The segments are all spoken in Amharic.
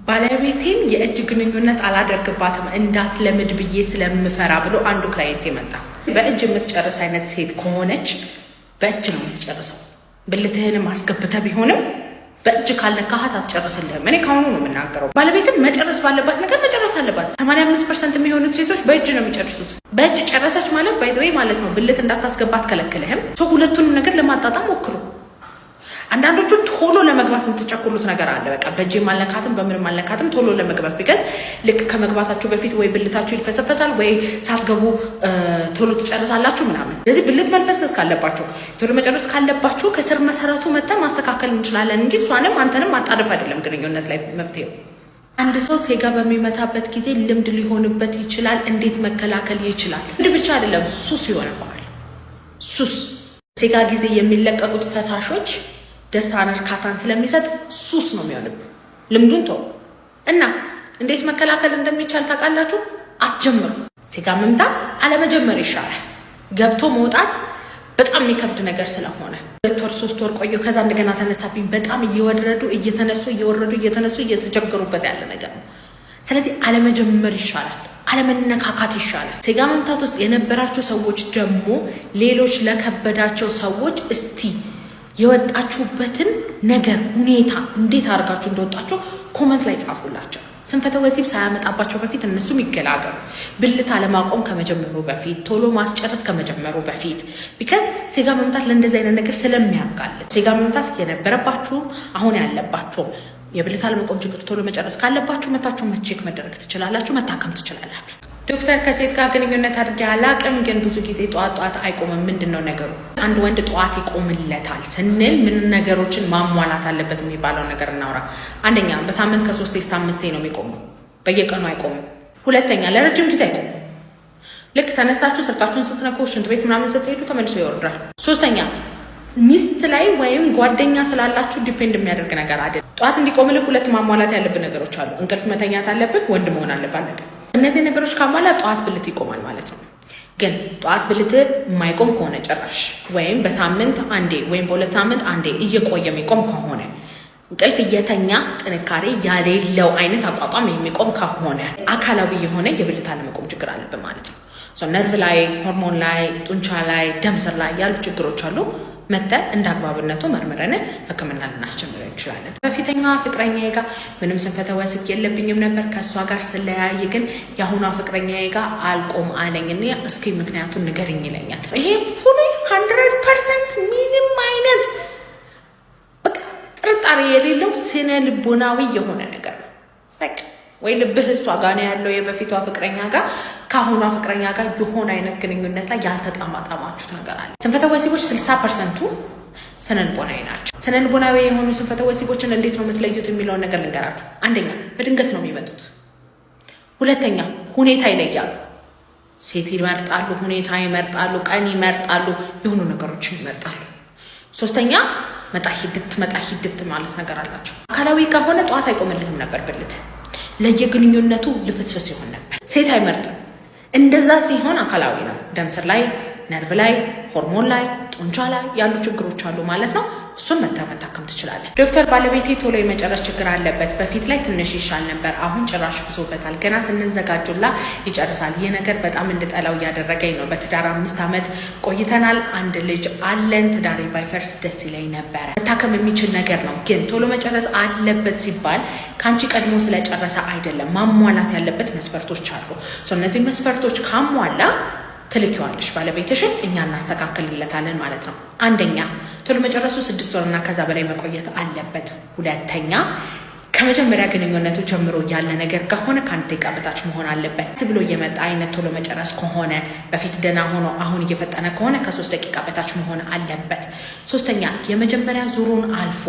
ባለቤቴን የእጅ ግንኙነት አላደርግባትም እንዳትለምድ ብዬ ስለምፈራ ብሎ አንዱ ክላይንት መጣ። በእጅ የምትጨርስ አይነት ሴት ከሆነች በእጅ ነው የምትጨርሰው። ብልትህንም አስገብተህ ቢሆንም በእጅ ካልነካሃት አትጨርስልህም። እኔ ካሁኑ ነው የምናገረው። ባለቤትም መጨረስ ባለባት ነገር መጨረስ አለባት። 85% የሚሆኑት ሴቶች በእጅ ነው የሚጨርሱት። በእጅ ጨረሰች ማለት ባይተወይ ማለት ነው ብልት እንዳታስገባት ከለከለህም። ሁለቱንም ነገር ለማጣጣም ሞክሩ። አንዳንዶቹ ቶሎ ለመግባት የምትቸኩሉት ነገር አለ። በቃ በእጅ ማለካትም በምንም ማለካትም ቶሎ ለመግባት ቢገዝ ልክ ከመግባታችሁ በፊት ወይ ብልታችሁ ይፈሰፈሳል ወይ ሳትገቡ ቶሎ ትጨርሳላችሁ ምናምን። ስለዚህ ብልት መልፈስፈስ ካለባችሁ ቶሎ መጨረስ ካለባችሁ ከስር መሰረቱ መተን ማስተካከል እንችላለን እንጂ እሷንም አንተንም ማጣደፍ አይደለም ግንኙነት ላይ መፍትሄው። አንድ ሰው ሴጋ በሚመታበት ጊዜ ልምድ ሊሆንበት ይችላል። እንዴት መከላከል ይችላል? ልምድ ብቻ አይደለም ሱስ ይሆንብሃል። ሱስ ሴጋ ጊዜ የሚለቀቁት ፈሳሾች ደስታን እርካታን ስለሚሰጥ ሱስ ነው የሚሆንብህ። ልምዱን ተው እና እንዴት መከላከል እንደሚቻል ታውቃላችሁ? አትጀምሩ። ሴጋ መምታት አለመጀመር ይሻላል። ገብቶ መውጣት በጣም የሚከብድ ነገር ስለሆነ 2 ወር 3 ወር ቆየሁ ከዛ እንደገና ተነሳብኝ በጣም እየወረዱ እየተነሱ እየወረዱ እየተነሱ እየተቸገሩበት ያለ ነገር ነው። ስለዚህ አለመጀመር ይሻላል። አለመነካካት ይሻላል። ሴጋ መምታት ውስጥ የነበራችሁ ሰዎች ደግሞ ሌሎች ለከበዳቸው ሰዎች እስቲ የወጣችሁበትን ነገር ሁኔታ እንዴት አድርጋችሁ እንደወጣችሁ ኮመንት ላይ ጻፉላቸው። ስንፈተ ወሲብ ሳያመጣባቸው በፊት እነሱም ይገላገሉ። ብልት አለማቆም ከመጀመሩ በፊት ቶሎ ማስጨረስ ከመጀመሩ በፊት ቢካዝ ሴጋ መምታት ለእንደዚህ አይነት ነገር ስለሚያጋልጥ ሴጋ መምታት የነበረባችሁ አሁን ያለባችሁ የብልት አለመቆም ችግር ቶሎ መጨረስ ካለባችሁ መታችሁ መቼክ መደረግ ትችላላችሁ፣ መታከም ትችላላችሁ። ዶክተር ከሴት ጋር ግንኙነት አድርጌ አላቅም ግን ብዙ ጊዜ ጠዋት አይቆምም። ምንድነው ነገሩ? አንድ ወንድ ጠዋት ይቆምለታል ስንል ምን ነገሮችን ማሟላት አለበት የሚባለው ነገር እናውራ። አንደኛ በሳምንት ከ3 እስከ 5 ነው የሚቆመው። በየቀኑ አይቆምም። ሁለተኛ ለረጅም ጊዜ አይቆምም። ልክ ተነስታችሁ ስልካችሁን ስትነኩ ሽንት ቤት ምናምን ስትሄዱ ተመልሶ ይወርዳል። ሶስተኛ ሚስት ላይ ወይም ጓደኛ ስላላችሁ ዲፔንድ የሚያደርግ ነገር አይደል። ጠዋት እንዲቆምልህ 2 ማሟላት ያለብን ነገሮች አሉ። እንቅልፍ መተኛት አለብን፣ ወንድ መሆን አለበት። እነዚህ ነገሮች ካሟላ ጠዋት ብልት ይቆማል ማለት ነው። ግን ጠዋት ብልት የማይቆም ከሆነ ጭራሽ ወይም በሳምንት አንዴ ወይም በ2 ሳምንት አንዴ እየቆየ የሚቆም ከሆነ እንቅልፍ እየተኛ ጥንካሬ ያሌለው አይነት አቋቋም የሚቆም ከሆነ አካላዊ የሆነ የብልት አለመቆም ችግር አለብን ማለት ነው። ነርቭ ላይ፣ ሆርሞን ላይ፣ ጡንቻ ላይ፣ ደም ስር ላይ ያሉ ችግሮች አሉ። መተህ እንደ አግባብነቱ መርምረን ሕክምና ልናስጀምር እንችላለን። በፊተኛዋ ፍቅረኛዬ ጋር ምንም ስንፈተ ወሲብ የለብኝም ነበር። ከእሷ ጋር ስለያይ ግን የአሁኗ ፍቅረኛዬ ጋር አልቆም አለኝና እስኪ ምክንያቱን ንገርኝ ይለኛል። ይሄ ፉሊ 100% ምንም አይነት በቃ ጥርጣሬ የሌለው ስነ ልቦናዊ የሆነ ነገር ነው። በቃ ወይ ልብህ እሷ ጋር ነው ያለው የበፊቷ ፍቅረኛ ጋር ከአሁኗ ፍቅረኛ ጋር የሆነ አይነት ግንኙነት ላይ ያልተጣማጣማችሁት ነገር አለ። ስንፈተ ወሲቦች 60% ስነልቦናዊ ናቸው። ስነልቦናዊ የሆኑ ስንፈተ ወሲቦችን እንዴት ነው የምትለዩት የሚለውን ነገር ልንገራችሁ። አንደኛ በድንገት ነው የሚመጡት። ሁለተኛ ሁኔታ ይለያሉ። ሴት ይመርጣሉ፣ ሁኔታ ይመርጣሉ፣ ቀን ይመርጣሉ፣ የሆኑ ነገሮችን ይመርጣሉ። ሶስተኛ መጣ ሂድት ማለት ነገር አላቸው። አካላዊ ከሆነ ጠዋት አይቆምልህም ነበር ብልት ለየግንኙነቱ ልፍስፍስ ይሆን ነበር። ሴት አይመርጥም። እንደዛ ሲሆን አካላዊ ነው። ደም ስር ላይ፣ ነርቭ ላይ፣ ሆርሞን ላይ፣ ጡንቻ ላይ ያሉ ችግሮች አሉ ማለት ነው። እሱን መታከም ትችላለህ። ዶክተር ባለቤቴ ቶሎ የመጨረስ ችግር አለበት። በፊት ላይ ትንሽ ይሻል ነበር፣ አሁን ጭራሽ ብሶበታል። ገና ስንዘጋጁላ ይጨርሳል። ይህ ነገር በጣም እንድጠላው እያደረገኝ ነው። በትዳር 5 ዓመት ቆይተናል። አንድ ልጅ አለን። ትዳሬ ባይፈርስ ደስ ይለኝ ነበረ። መታከም የሚችል ነገር ነው። ግን ቶሎ መጨረስ አለበት ሲባል ከአንቺ ቀድሞ ስለጨረሰ አይደለም። ማሟላት ያለበት መስፈርቶች አሉ። እነዚህ መስፈርቶች ካሟላ ትልኪዋለሽ ባለቤትሽን፣ እኛ እናስተካክልለታለን ማለት ነው። አንደኛ ቶሎ መጨረሱ 6 ወርና ከዛ በላይ መቆየት አለበት። ሁለተኛ ከመጀመሪያ ግንኙነቱ ጀምሮ ያለ ነገር ከሆነ ከ1 ደቂቃ በታች መሆን አለበት። ብሎ እየመጣ አይነት ቶሎ መጨረስ ከሆነ በፊት ደህና ሆኖ አሁን እየፈጠነ ከሆነ ከ3 ደቂቃ በታች መሆን አለበት። ሶስተኛ የመጀመሪያ ዙሩን አልፎ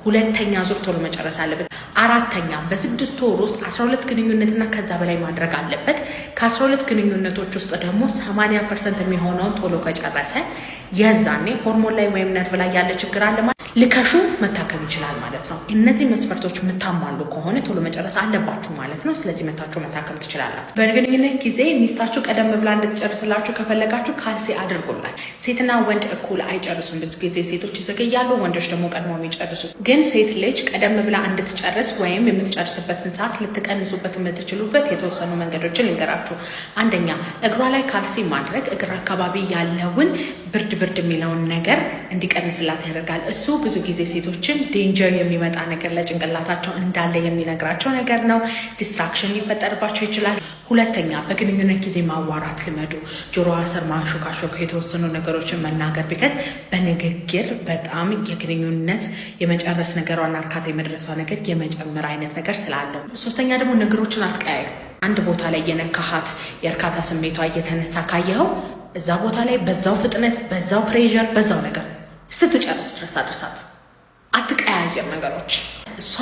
ሁለተኛ ዙር ቶሎ መጨረስ አለበት። አራተኛ በ6 ወር ውስጥ 12 ግንኙነትና ከዛ በላይ ማድረግ አለበት። ከ12 ግንኙነቶች ውስጥ ደግሞ 80% የሚሆነውን ቶሎ ከጨረሰ የዛኔ ሆርሞን ላይ ወይም ነርቭ ላይ ያለ ችግር አለ ማለት ልከሹ መታከም ይችላል ማለት ነው። እነዚህ መስፈርቶች የምታሟሉ ከሆነ ቶሎ መጨረስ አለባችሁ ማለት ነው። ስለዚህ መታችሁ መታከም ትችላላችሁ። በግንኙነት ጊዜ ሚስታችሁ ቀደም ብላ እንድትጨርስላችሁ ከፈለጋችሁ ካልሲ አድርጉላት። ሴትና ወንድ እኩል አይጨርሱም። ብዙ ጊዜ ሴቶች ይዘገያሉ፣ ወንዶች ደግሞ ቀድሞ የሚጨርሱ። ግን ሴት ልጅ ቀደም ብላ እንድትጨርስ ወይም የምትጨርስበትን ሰዓት ልትቀንሱበት የምትችሉበት የተወሰኑ መንገዶችን ልንገራችሁ። አንደኛ እግሯ ላይ ካልሲ ማድረግ እግር አካባቢ ያለውን ብርድ የሚለውን ነገር እንዲቀንስላት ያደርጋል። እሱ ብዙ ጊዜ ሴቶችን ዴንጀር የሚመጣ ነገር ለጭንቅላታቸው እንዳለ የሚነግራቸው ነገር ነው። ዲስትራክሽን ሊፈጠርባቸው ይችላል። ሁለተኛ በግንኙነት ጊዜ ማዋራት ልመዱ። ጆሮዋ ስር ማሾካሾክ፣ የተወሰኑ ነገሮችን መናገር። ቢከዝ በንግግር በጣም የግንኙነት የመጨረስ ነገሯን እርካታ የመድረሷ ነገር የመጨመር አይነት ነገር ስላለው። ሶስተኛ ደግሞ ነገሮችን አትቀያዩ። አንድ ቦታ ላይ የነካሃት የእርካታ ስሜቷ እየተነሳ ካየኸው እዛ ቦታ ላይ በዛው ፍጥነት፣ በዛው ፕሬዠር፣ በዛው ነገር ስትጨርስ ድረስ አድርሳት። አትቀያየር ነገሮች። እሷ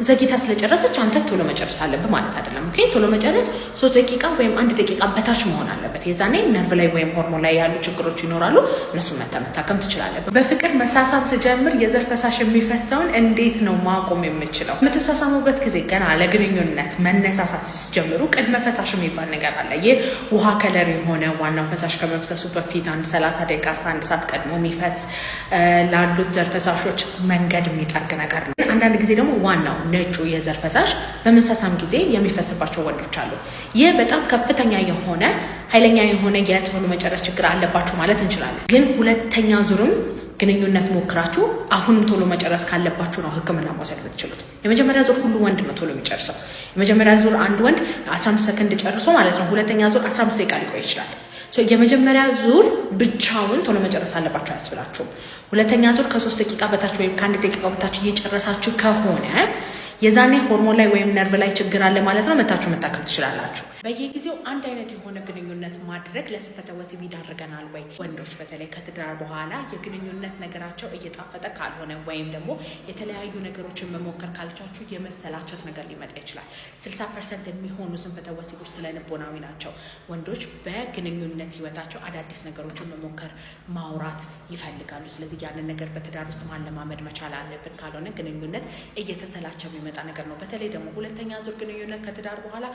ዘግይታ ስለጨረሰች አንተ ቶሎ መጨረስ አለብህ ማለት አይደለም። ኦኬ፣ ቶሎ መጨረስ 3 ደቂቃ ወይም 1 ደቂቃ በታች መሆን አለበት። የዛኔ ነርቭ ላይ ወይም ሆርሞን ላይ ያሉ ችግሮች ይኖራሉ። እነሱን መታከም ትችላለህ። በፍቅር መሳሳም ስጀምር የዘር ፈሳሽ የሚፈሰውን እንዴት ነው ማቆም የምችለው? የምትሳሳሙበት ጊዜ ገና ለግንኙነት መነሳሳት ሲጀምሩ ቅድመ ፈሳሽ የሚባል ነገር አለ። ይህ ውሃ ከለር የሆነ ዋናው ፈሳሽ ከመፍሰሱ በፊት 30 ደቂቃ እስከ 1 ሰዓት ቀድሞ የሚፈስ ላሉት ዘር ፈሳሾች መንገድ የሚጠርግ ነገር ነው። አንዳንድ ጊዜ ደግሞ ዋናው ነጩ የዘር ፈሳሽ በመሳሳም ጊዜ የሚፈስባቸው ወንዶች አሉ። ይህ በጣም ከፍተኛ የሆነ ኃይለኛ የሆነ የቶሎ መጨረስ ችግር አለባችሁ ማለት እንችላለን። ግን ሁለተኛ ዙርም ግንኙነት ሞክራችሁ አሁንም ቶሎ መጨረስ ካለባችሁ ነው ሕክምና መውሰድ የምትችሉት። የመጀመሪያ ዙር ሁሉ ወንድ ነው ቶሎ የሚጨርሰው። የመጀመሪያ ዙር አንድ ወንድ 15 ሰከንድ ጨርሶ ማለት ነው። ሁለተኛ ዙር 15 ደቂቃ ሊቆይ ይችላል። የመጀመሪያ ዙር ብቻውን ቶሎ መጨረስ አለባችሁ አያስብላችሁም። ሁለተኛ ዙር ከ3 ደቂቃ በታች ወይም ከ1 ደቂቃ በታች እየጨረሳችሁ ከሆነ የዛኔ ሆርሞን ላይ ወይም ነርቭ ላይ ችግር አለ ማለት ነው። መታችሁ መታከም ትችላላችሁ። በየጊዜው አንድ አይነት የሆነ ግንኙነት ማድረግ ለስንፈተ ወሲብ ይዳርገናል ወይ? ወንዶች በተለይ ከትዳር በኋላ የግንኙነት ነገራቸው እየጣፈጠ ካልሆነ ወይም ደግሞ የተለያዩ ነገሮችን መሞከር ካልቻችሁ የመሰላቸት ነገር ሊመጣ ይችላል። 60% የሚሆኑ ስንፈተ ወሲቦች ስለ ልቦናዊ ናቸው። ወንዶች በግንኙነት ህይወታቸው አዳዲስ ነገሮችን መሞከር ማውራት ይፈልጋሉ። ስለዚህ ያንን ነገር በትዳር ውስጥ ማለማመድ መቻል አለብን። ካልሆነ ግንኙነት እየተሰላቸው የሚመጣ ነገር ነው። በተለይ ደግሞ ሁለተኛ ዙር ግንኙነት ከትዳር በኋላ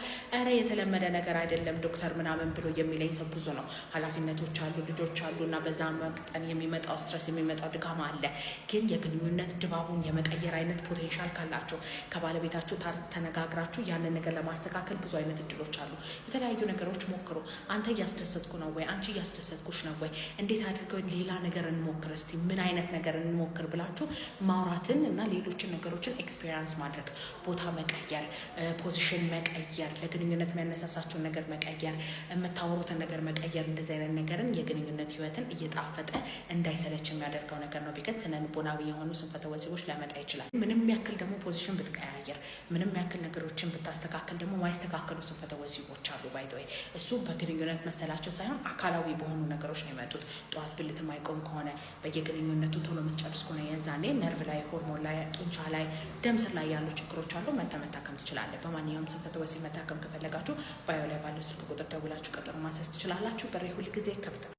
የተለመደ ነገር አይደለም ዶክተር ምናምን ብሎ የሚለኝ ሰው ብዙ ነው። ኃላፊነቶች አሉ፣ ልጆች አሉ እና በዛ መቅጠን የሚመጣው ስትረስ የሚመጣው ድካም አለ። ግን የግንኙነት ድባቡን የመቀየር አይነት ፖቴንሻል ካላችሁ ከባለቤታችሁ ተነጋግራችሁ ያንን ነገር ለማስተካከል ብዙ አይነት እድሎች አሉ። የተለያዩ ነገሮች ሞክሩ። አንተ እያስደሰትኩ ነው ወይ? አንቺ እያስደሰትኩሽ ነው ወይ? እንዴት አድርገው ሌላ ነገር እንሞክር፣ እስቲ ምን አይነት ነገር እንሞክር ብላችሁ ማውራትን እና ሌሎችን ነገሮችን ኤክስፔሪንስ ማድረግ፣ ቦታ መቀየር፣ ፖዚሽን መቀየር፣ ለግንኙነት የሚያነሳሳችሁን ነገር መቀየር፣ የምታወሩትን ነገር መቀየር፣ እንደዚህ አይነት ነገርን የግንኙነት ህይወትን እየጣፈጠ እንዳይሰለች የሚያደርገው ነገር ነው። ቢከዝ ስነ ልቦናዊ የሆኑ ስንፈተ ወሲቦች ሊያመጣ ይችላል። ምንም ያክል ደግሞ ፖዚሽን ብትቀያየር፣ ምንም ያክል ነገሮችን ብታስተካከል ደግሞ ማይስተካከሉ ስንፈተ ወሲቦች አሉ። ባይተወይ እሱ በግንኙነት መሰላቸው ሳይሆን አካላዊ በሆኑ ነገሮች ነው የመጡት። ጠዋት ብልት ማይቆም ከሆነ፣ በየግንኙነቱ ቶሎ የምትጨርስ ከሆነ የዛኔ ነርቭ ላይ፣ ሆርሞን ላይ፣ ጡንቻ ላይ፣ ደም ስር ላይ ያሉ ችግሮች አሉ። መታከም ትችላለህ። በማንኛውም ስንፈተ ወሲብ መታከም ከፈለጋችሁ ባዮ ላይ ባለው ስልክ ቁጥር ደውላችሁ ቀጠሮ ማስያዝ ትችላላችሁ። በሬ ሁል ጊዜ ክፍት ነው።